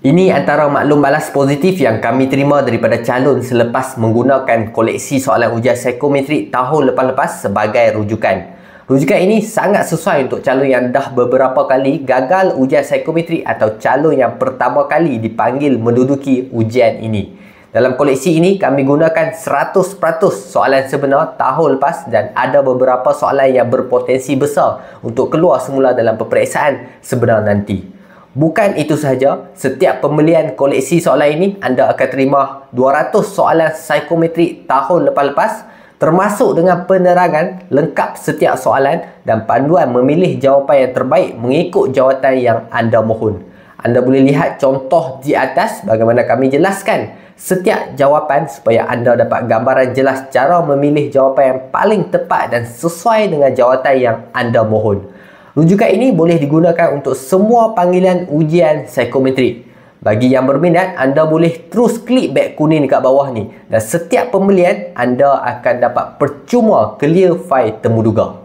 Ini antara maklum balas positif yang kami terima daripada calon selepas menggunakan koleksi soalan ujian psikometrik tahun lepas-lepas sebagai rujukan. Rujukan ini sangat sesuai untuk calon yang dah beberapa kali gagal ujian psikometrik atau calon yang pertama kali dipanggil menduduki ujian ini. Dalam koleksi ini, kami gunakan 100% soalan sebenar tahun lepas dan ada beberapa soalan yang berpotensi besar untuk keluar semula dalam peperiksaan sebenar nanti. Bukan itu sahaja, setiap pembelian koleksi soalan ini, anda akan terima 200 soalan psikometrik tahun lepas-lepas termasuk dengan penerangan lengkap setiap soalan dan panduan memilih jawapan yang terbaik mengikut jawatan yang anda mohon. Anda boleh lihat contoh di atas bagaimana kami jelaskan setiap jawapan supaya anda dapat gambaran jelas cara memilih jawapan yang paling tepat dan sesuai dengan jawatan yang anda mohon. Rujukan ini boleh digunakan untuk semua panggilan ujian psikometrik. Bagi yang berminat, anda boleh terus klik beg kuning dekat bawah ni dan setiap pembelian anda akan dapat percuma clear file temuduga.